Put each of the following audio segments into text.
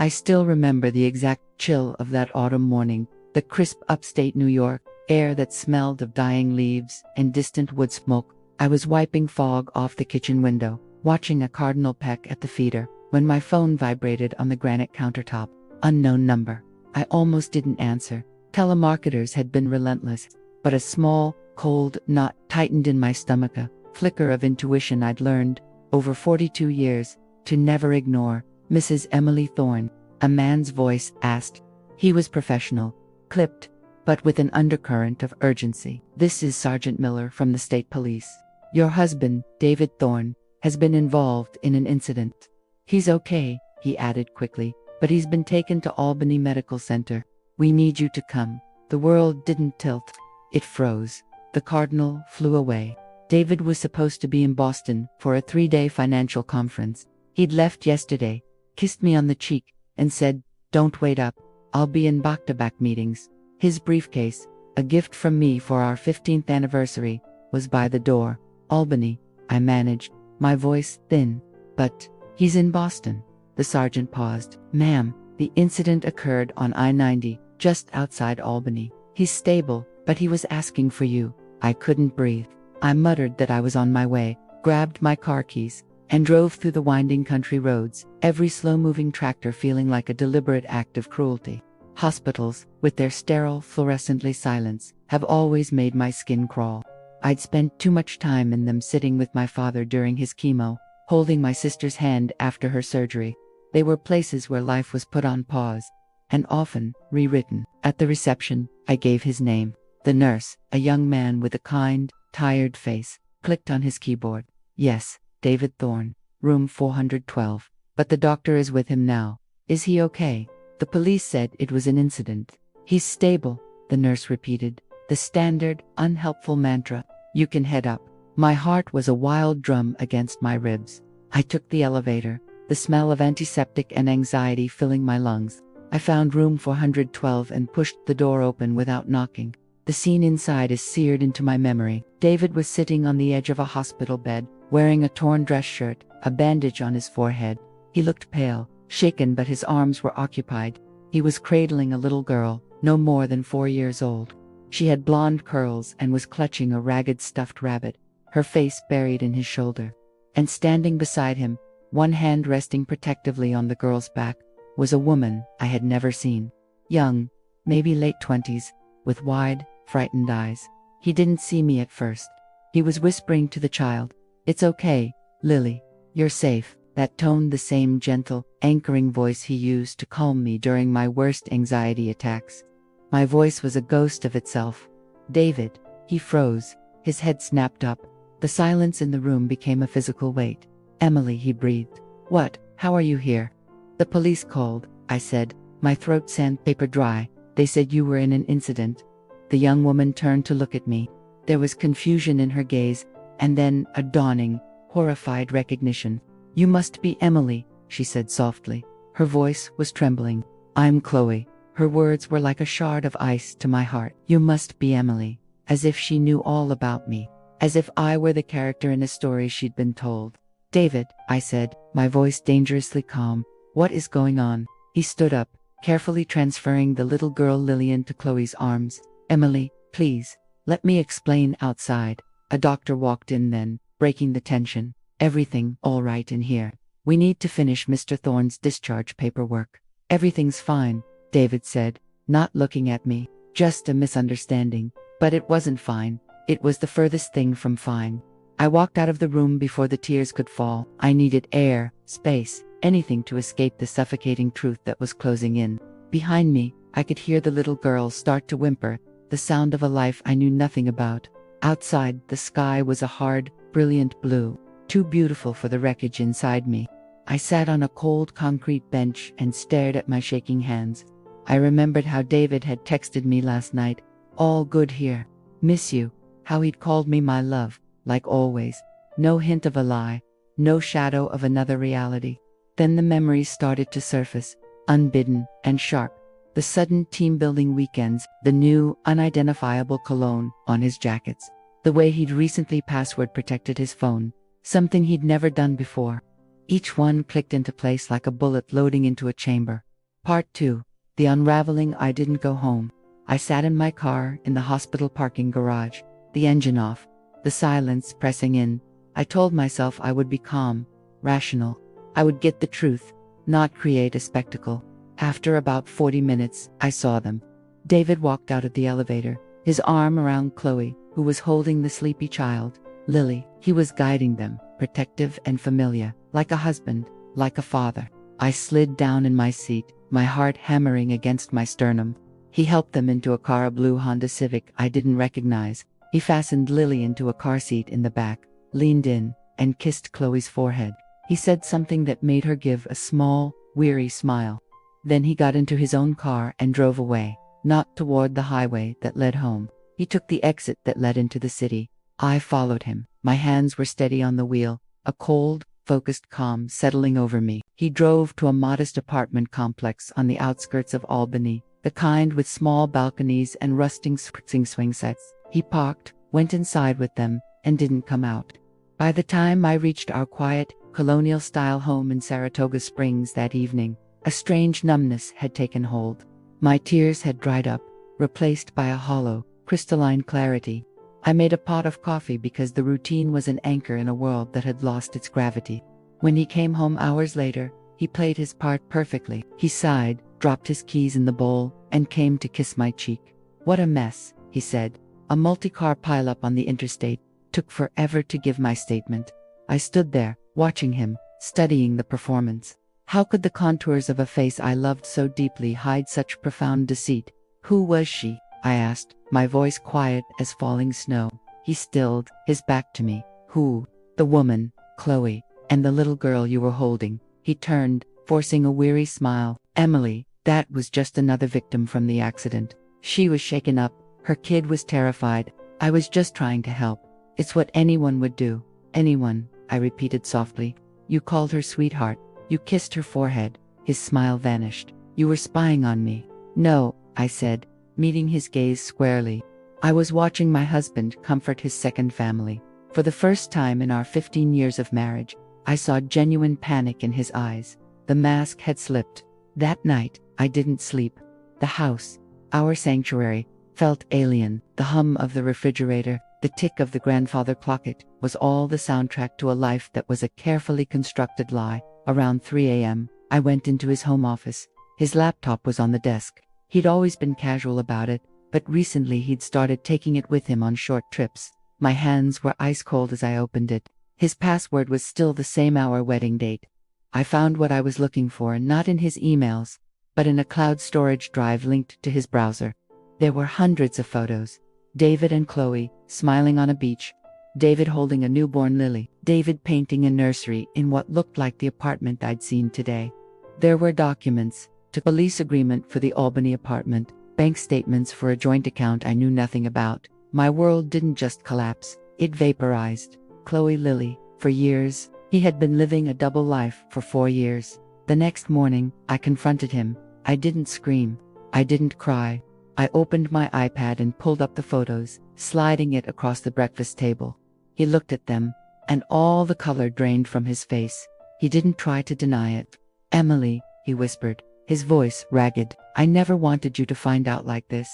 I still remember the exact chill of that autumn morning, the crisp upstate New York air that smelled of dying leaves and distant wood smoke. I was wiping fog off the kitchen window, watching a cardinal peck at the feeder, when my phone vibrated on the granite countertop. Unknown number. I almost didn't answer. Telemarketers had been relentless, but a small, cold knot tightened in my stomach, a flicker of intuition I'd learned, over 42 years, to never ignore. Mrs. Emily Thorne, a man's voice asked. He was professional, clipped, but with an undercurrent of urgency. This is Sergeant Miller from the state police. Your husband, David Thorne, has been involved in an incident. He's okay, he added quickly, but he's been taken to Albany Medical Center. We need you to come. The world didn't tilt. It froze. The cardinal flew away. David was supposed to be in Boston for a 3-day financial conference. He'd left yesterday, kissed me on the cheek, and said, "Don't wait up. I'll be in back-to-back meetings." His briefcase, a gift from me for our 15th anniversary, was by the door. "Albany," I managed, my voice thin. "But he's in Boston." The sergeant paused. "Ma'am, the incident occurred on I-90, just outside Albany. He's stable, but he was asking for you." I couldn't breathe. I muttered that I was on my way, grabbed my car keys, and drove through the winding country roads, every slow-moving tractor feeling like a deliberate act of cruelty. Hospitals, with their sterile, fluorescently silence, have always made my skin crawl. I'd spent too much time in them, sitting with my father during his chemo, holding my sister's hand after her surgery. They were places where life was put on pause, and often rewritten. At the reception, I gave his name. The nurse, a young man with a kind, tired face, clicked on his keyboard. "Yes, David Thorne, room 412. But the doctor is with him now. Is he okay?" The police said it was an incident. "He's stable," the nurse repeated, the standard, unhelpful mantra. "You can head up." My heart was a wild drum against my ribs. I took the elevator, the smell of antiseptic and anxiety filling my lungs. I found room 412 and pushed the door open without knocking. The scene inside is seared into my memory. David was sitting on the edge of a hospital bed, wearing a torn dress shirt, a bandage on his forehead. He looked pale, shaken, but his arms were occupied. He was cradling a little girl, no more than 4 years old. She had blonde curls and was clutching a ragged stuffed rabbit, her face buried in his shoulder. And standing beside him, one hand resting protectively on the girl's back, was a woman I had never seen. Young, maybe late 20s, with wide, frightened eyes. He didn't see me at first. He was whispering to the child, "It's okay, Lily. You're safe." That tone, the same gentle, anchoring voice he used to calm me during my worst anxiety attacks. My voice was a ghost of itself. "David." He froze, his head snapped up. The silence in the room became a physical weight. "Emily," he breathed. "What? How are you here?" "The police called," I said, my throat sandpaper dry. "They said you were in an incident." The young woman turned to look at me. There was confusion in her gaze, and then a dawning, horrified recognition. "You must be Emily," she said softly. Her voice was trembling. "I'm Chloe." Her words were like a shard of ice to my heart. "You must be Emily." As if she knew all about me. As if I were the character in a story she'd been told. "David," I said, my voice dangerously calm. "What is going on?" He stood up, carefully transferring the little girl Lillian to Chloe's arms. "Emily, please, let me explain outside." A doctor walked in then, breaking the tension. "Everything all right in here? We need to finish Mr. Thorne's discharge paperwork." "Everything's fine," David said, not looking at me. "Just a misunderstanding." But it wasn't fine. It was the furthest thing from fine. I walked out of the room before the tears could fall. I needed air, space, anything to escape the suffocating truth that was closing in. Behind me, I could hear the little girl start to whimper, the sound of a life I knew nothing about. Outside, the sky was a hard, brilliant blue, too beautiful for the wreckage inside me. I sat on a cold concrete bench and stared at my shaking hands. I remembered how David had texted me last night. "All good here. Miss you." How he'd called me my love, like always. No hint of a lie, no shadow of another reality. Then the memories started to surface, unbidden and sharp. The sudden team-building weekends, the new, unidentifiable cologne on his jackets, the way he'd recently password-protected his phone, something he'd never done before. Each one clicked into place like a bullet loading into a chamber. Part 2. The Unraveling. I didn't go home. I sat in my car in the hospital parking garage, the engine off, the silence pressing in. I told myself I would be calm, rational. I would get the truth, not create a spectacle. After about 40 minutes, I saw them. David walked out of the elevator, his arm around Chloe, who was holding the sleepy child, Lily. He was guiding them, protective and familiar, like a husband, like a father. I slid down in my seat, my heart hammering against my sternum. He helped them into a car, a blue Honda Civic I didn't recognize. He fastened Lily into a car seat in the back, leaned in, and kissed Chloe's forehead. He said something that made her give a small, weary smile. Then he got into his own car and drove away, not toward the highway that led home. He took the exit that led into the city. I followed him. My hands were steady on the wheel, a cold, focused calm settling over me. He drove to a modest apartment complex on the outskirts of Albany, the kind with small balconies and rusting swing sets. He parked, went inside with them, and didn't come out. By the time I reached our quiet, colonial-style home in Saratoga Springs that evening, a strange numbness had taken hold. My tears had dried up, replaced by a hollow, crystalline clarity. I made a pot of coffee because the routine was an anchor in a world that had lost its gravity. When he came home hours later, he played his part perfectly. He sighed, dropped his keys in the bowl, and came to kiss my cheek. "What a mess," he said. A multi-car pileup on the interstate. Took forever to give my statement. I stood there, watching him, studying the performance. How could the contours of a face I loved so deeply hide such profound deceit? Who was she? I asked, my voice quiet as falling snow. He stilled, his back to me. Who? The woman, Chloe, and the little girl you were holding. He turned, forcing a weary smile. Emily, that was just another victim from the accident. She was shaken up, her kid was terrified. I was just trying to help. It's what anyone would do. Anyone, I repeated softly. You called her sweetheart. You kissed her forehead. His smile vanished. You were spying on me. No, I said, meeting his gaze squarely. I was watching my husband comfort his second family. For the first time in our 15 years of marriage, I saw genuine panic in his eyes. The mask had slipped. That night, I didn't sleep. The house, our sanctuary, felt alien. The hum of the refrigerator, the tick of the grandfather clock, it was all the soundtrack to a life that was a carefully constructed lie. Around 3 a.m., I went into his home office. His laptop was on the desk. He'd always been casual about it, but recently he'd started taking it with him on short trips. My hands were ice cold as I opened it. His password was still the same, our wedding date. I found what I was looking for, not in his emails, but in a cloud storage drive linked to his browser. There were hundreds of photos. David and Chloe, smiling on a beach. David holding a newborn Lily. David painting a nursery in what looked like the apartment I'd seen today. There were documents, a lease agreement for the Albany apartment, bank statements for a joint account I knew nothing about. My world didn't just collapse, it vaporized. Chloe, Lily, for years. He had been living a double life for 4 years. The next morning, I confronted him. I didn't scream. I didn't cry. I opened my iPad and pulled up the photos, sliding it across the breakfast table. He looked at them, and all the color drained from his face. He didn't try to deny it. Emily, he whispered, his voice ragged. I never wanted you to find out like this.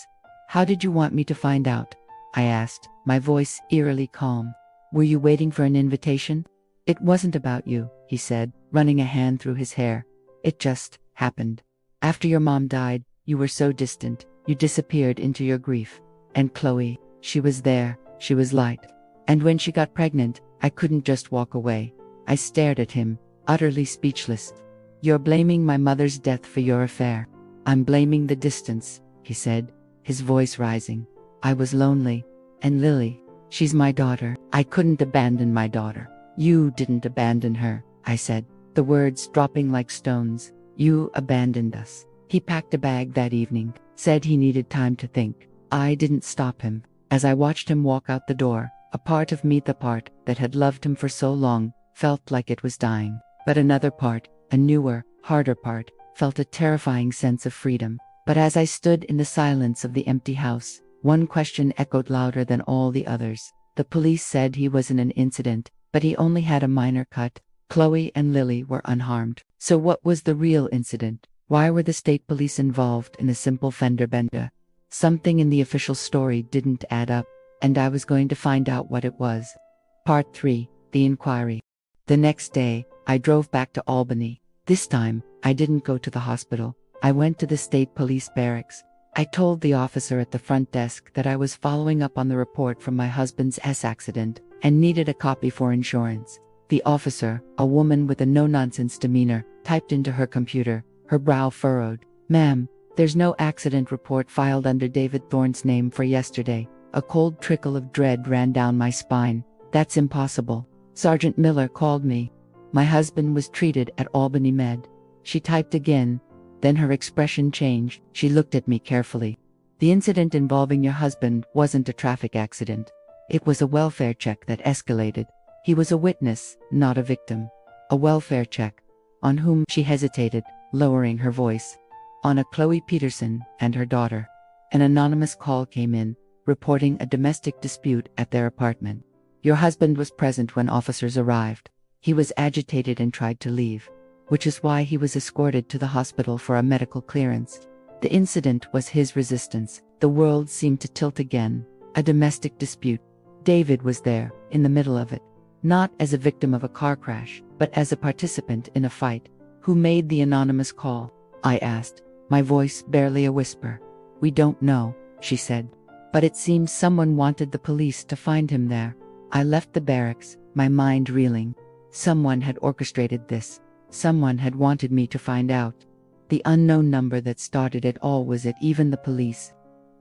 How did you want me to find out? I asked, my voice eerily calm. Were you waiting for an invitation? It wasn't about you, he said, running a hand through his hair. It just happened. After your mom died, you were so distant, you disappeared into your grief. And Chloe, she was there, she was light. And when she got pregnant, I couldn't just walk away. I stared at him, utterly speechless. You're blaming my mother's death for your affair. I'm blaming the distance, he said, his voice rising. I was lonely. And Lily, she's my daughter. I couldn't abandon my daughter. You didn't abandon her, I said, the words dropping like stones. You abandoned us. He packed a bag that evening, said he needed time to think. I didn't stop him. As I watched him walk out the door, a part of me, the part that had loved him for so long, felt like it was dying. But another part, a newer, harder part, felt a terrifying sense of freedom. But as I stood in the silence of the empty house, one question echoed louder than all the others. The police said he was in an incident, but he only had a minor cut. Chloe and Lily were unharmed. So what was the real incident? Why were the state police involved in a simple fender bender? Something in the official story didn't add up, and I was going to find out what it was. Part 3. The Inquiry. The next day, I drove back to Albany. This time, I didn't go to the hospital. I went to the state police barracks. I told the officer at the front desk that I was following up on the report from my husband's accident and needed a copy for insurance. The officer, a woman with a no-nonsense demeanor, typed into her computer, her brow furrowed. "Ma'am, there's no accident report filed under David Thorne's name for yesterday." A cold trickle of dread ran down my spine. "That's impossible. Sergeant Miller called me. My husband was treated at Albany Med." She typed again. Then her expression changed. She looked at me carefully. "The incident involving your husband wasn't a traffic accident. It was a welfare check that escalated. He was a witness, not a victim." "A welfare check? On whom?" She hesitated, lowering her voice. "On a Chloe Peterson and her daughter." An anonymous call came in, reporting a domestic dispute at their apartment. "Your husband was present when officers arrived. He was agitated and tried to leave, which is why he was escorted to the hospital for a medical clearance. The incident was his resistance." The world seemed to tilt again. A domestic dispute. David was there, in the middle of it. Not as a victim of a car crash, but as a participant in a fight. "Who made the anonymous call?" I asked, my voice barely a whisper. "We don't know," she said. "But it seems someone wanted the police to find him there." I left the barracks, my mind reeling. Someone had orchestrated this. Someone had wanted me to find out. The unknown number that started it all, was it even the police?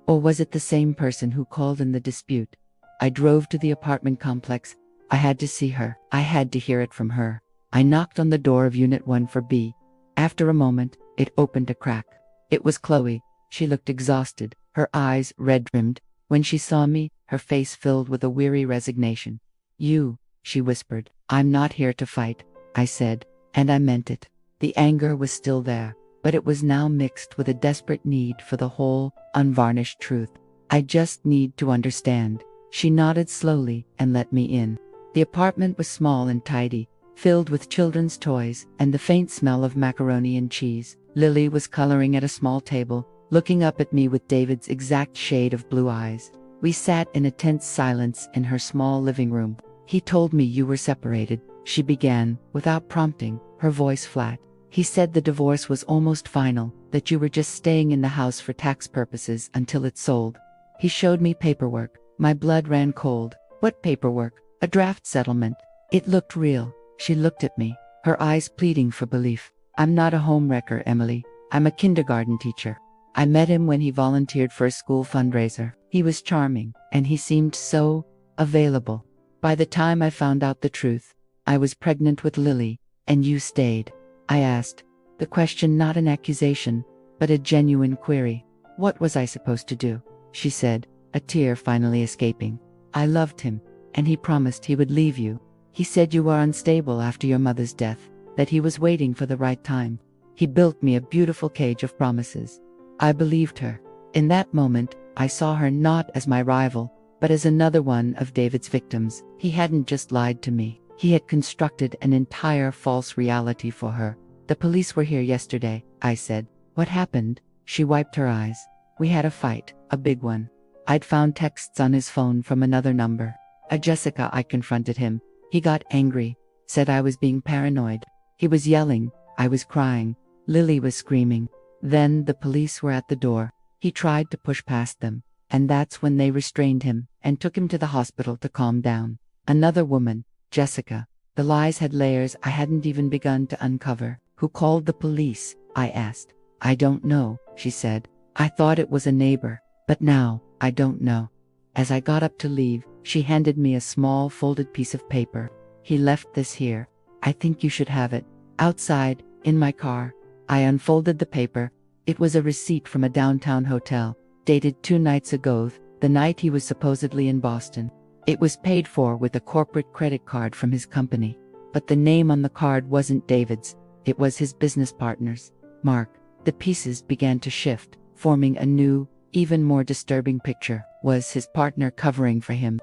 Or was it the same person who called in the dispute? I drove to the apartment complex. I had to see her. I had to hear it from her. I knocked on the door of Unit 1 for B. After a moment, it opened a crack. It was Chloe. She looked exhausted, her eyes red-rimmed. When she saw me, her face filled with a weary resignation. "You," she whispered. "I'm not here to fight," I said, and I meant it. The anger was still there, but it was now mixed with a desperate need for the whole, unvarnished truth. "I just need to understand." She nodded slowly and let me in. The apartment was small and tidy, filled with children's toys and the faint smell of macaroni and cheese. Lily was coloring at a small table, looking up at me with David's exact shade of blue eyes. We sat in a tense silence in her small living room. "He told me you were separated," she began, without prompting, her voice flat. "He said the divorce was almost final, that you were just staying in the house for tax purposes until it's sold. He showed me paperwork." My blood ran cold. "What paperwork?" "A draft settlement." It looked real. She looked at me, her eyes pleading for belief. "I'm not a homewrecker, Emily. I'm a kindergarten teacher. I met him when he volunteered for a school fundraiser. He was charming, and he seemed so available. By the time I found out the truth, I was pregnant with Lily, and you stayed." I asked, the question not an accusation, but a genuine query. "What was I supposed to do?" she said, a tear finally escaping. "I loved him, and he promised he would leave you. He said you were unstable after your mother's death, that he was waiting for the right time. He built me a beautiful cage of promises." I believed her. In that moment, I saw her not as my rival, but as another one of David's victims. He hadn't just lied to me. He had constructed an entire false reality for her. "The police were here yesterday," I said. "What happened?" She wiped her eyes. "We had a fight, a big one. I'd found texts on his phone from another number. Jessica," I confronted him. He got angry, said I was being paranoid. He was yelling, I was crying, Lily was screaming. Then the police were at the door. He tried to push past them, and that's when they restrained him and took him to the hospital to calm down. Another woman, Jessica. The lies had layers I hadn't even begun to uncover. "Who called the police?" I asked. "I don't know," she said. "I thought it was a neighbor, but now, I don't know." As I got up to leave, she handed me a small folded piece of paper. "He left this here. I think you should have it." Outside, in my car, I unfolded the paper. It was a receipt from a downtown hotel, dated 2 nights ago, the night he was supposedly in Boston. It was paid for with a corporate credit card from his company. But the name on the card wasn't David's. It was his business partner's, Mark. The pieces began to shift, forming a new, even more disturbing picture. Was his partner covering for him?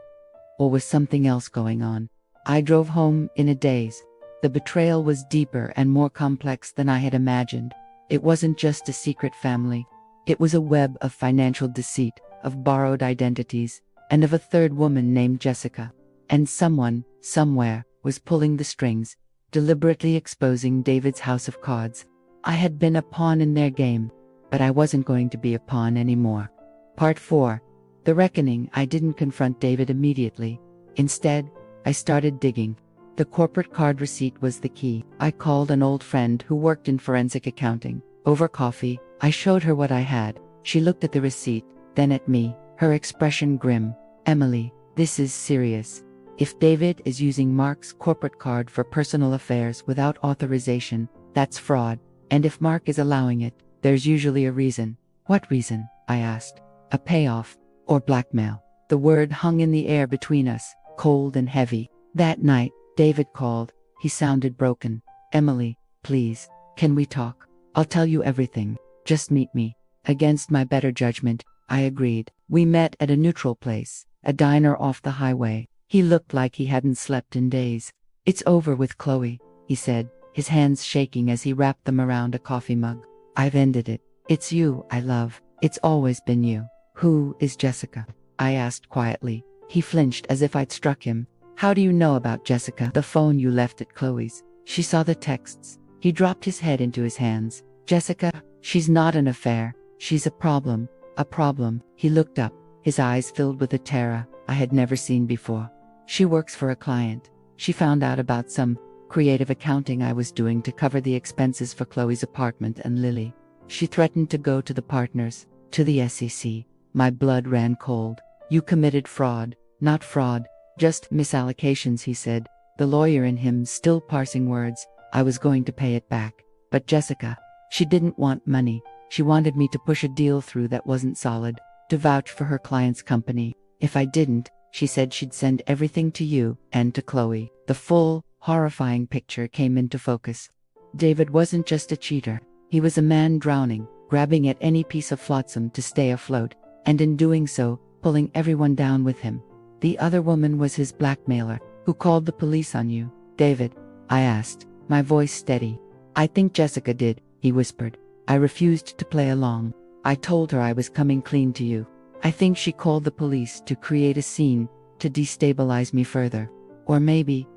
Or was something else going on? I drove home in a daze. The betrayal was deeper and more complex than I had imagined. It wasn't just a secret family. It was a web of financial deceit, of borrowed identities, and of a third woman named Jessica. And someone, somewhere, was pulling the strings, deliberately exposing David's house of cards. I had been a pawn in their game, but I wasn't going to be a pawn anymore. Part 4. The Reckoning. I didn't confront David immediately. Instead, I started digging. The corporate card receipt was the key. I called an old friend who worked in forensic accounting. Over coffee, I showed her what I had. She looked at the receipt, then at me, her expression grim. "Emily, this is serious. If David is using Mark's corporate card for personal affairs without authorization, that's fraud. And if Mark is allowing it, there's usually a reason." "What reason?" I asked. "A payoff. Or blackmail." The word hung in the air between us, cold and heavy. That night, David called. He sounded broken. "Emily, please, can we talk? I'll tell you everything. Just meet me." Against my better judgment, I agreed. We met at a neutral place, a diner off the highway. He looked like he hadn't slept in days. "It's over with Chloe," he said, his hands shaking as he wrapped them around a coffee mug. "I've ended it. It's you I love. It's always been you." "Who is Jessica?" I asked quietly. He flinched as if I'd struck him. "How do you know about Jessica?" "The phone you left at Chloe's. She saw the texts." He dropped his head into his hands. "Jessica, she's not an affair. She's a problem. A problem." He looked up, his eyes filled with a terror I had never seen before. "She works for a client. She found out about some creative accounting I was doing to cover the expenses for Chloe's apartment and Lily. She threatened to go to the partners, to the SEC. My blood ran cold. "You committed fraud." "Not fraud, just misallocations," he said, the lawyer in him still parsing words. "I was going to pay it back. But Jessica, she didn't want money. She wanted me to push a deal through that wasn't solid, to vouch for her client's company. If I didn't, she said she'd send everything to you and to Chloe." The full, horrifying picture came into focus. David wasn't just a cheater. He was a man drowning, grabbing at any piece of flotsam to stay afloat, and in doing so, pulling everyone down with him. The other woman was his blackmailer. "Who called the police on you, David?" I asked, my voice steady. "I think Jessica did," he whispered. I refused to play along. "I told her I was coming clean to you. I think she called the police to create a scene, to destabilize me further. Or maybe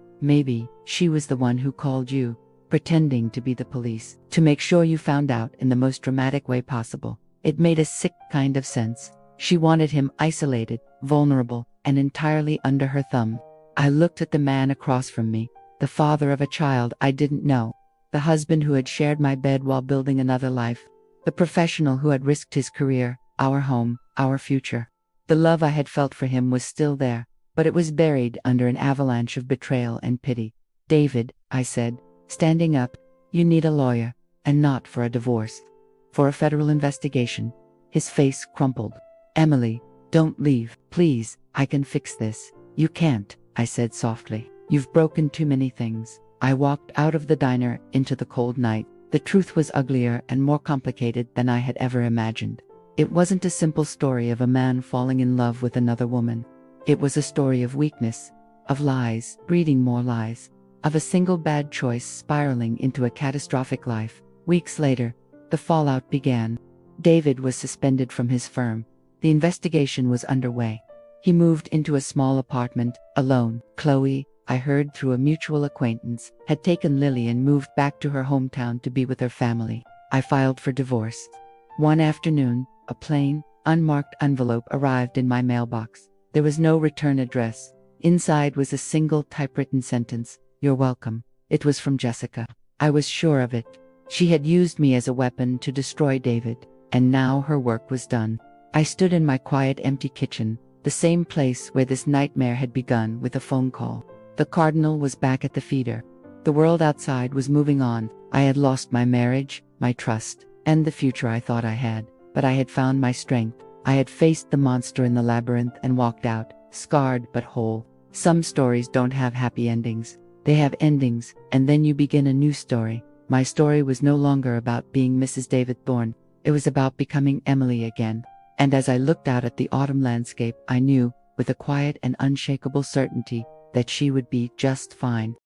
she was the one who called you, pretending to be the police, to make sure you found out in the most dramatic way possible." It made a sick kind of sense. She wanted him isolated, vulnerable, and entirely under her thumb. I looked at the man across from me, the father of a child I didn't know, the husband who had shared my bed while building another life, the professional who had risked his career, our home, our future. The love I had felt for him was still there, but it was buried under an avalanche of betrayal and pity. "David," I said, standing up, "you need a lawyer, and not for a divorce. For a federal investigation." His face crumpled. "Emily, don't leave, please. I can fix this." "You can't," I said softly. "You've broken too many things." I walked out of the diner into the cold night. The truth was uglier and more complicated than I had ever imagined. It wasn't a simple story of a man falling in love with another woman. It was a story of weakness, of lies, breeding more lies, of a single bad choice spiraling into a catastrophic life. Weeks later, the fallout began. David was suspended from his firm. The investigation was underway. He moved into a small apartment, alone. Chloe, I heard through a mutual acquaintance, had taken Lily and moved back to her hometown to be with her family. I filed for divorce. One afternoon, a plain, unmarked envelope arrived in my mailbox. There was no return address. Inside was a single typewritten sentence: "You're welcome." It was from Jessica. I was sure of it. She had used me as a weapon to destroy David, and now her work was done. I stood in my quiet, empty kitchen, the same place where this nightmare had begun with a phone call. The cardinal was back at the feeder. The world outside was moving on. I had lost my marriage, my trust, and the future I thought I had. But I had found my strength. I had faced the monster in the labyrinth and walked out, scarred but whole. Some stories don't have happy endings. They have endings, and then you begin a new story. My story was no longer about being Mrs. David Thorne. It was about becoming Emily again. And as I looked out at the autumn landscape, I knew, with a quiet and unshakable certainty, that she would be just fine.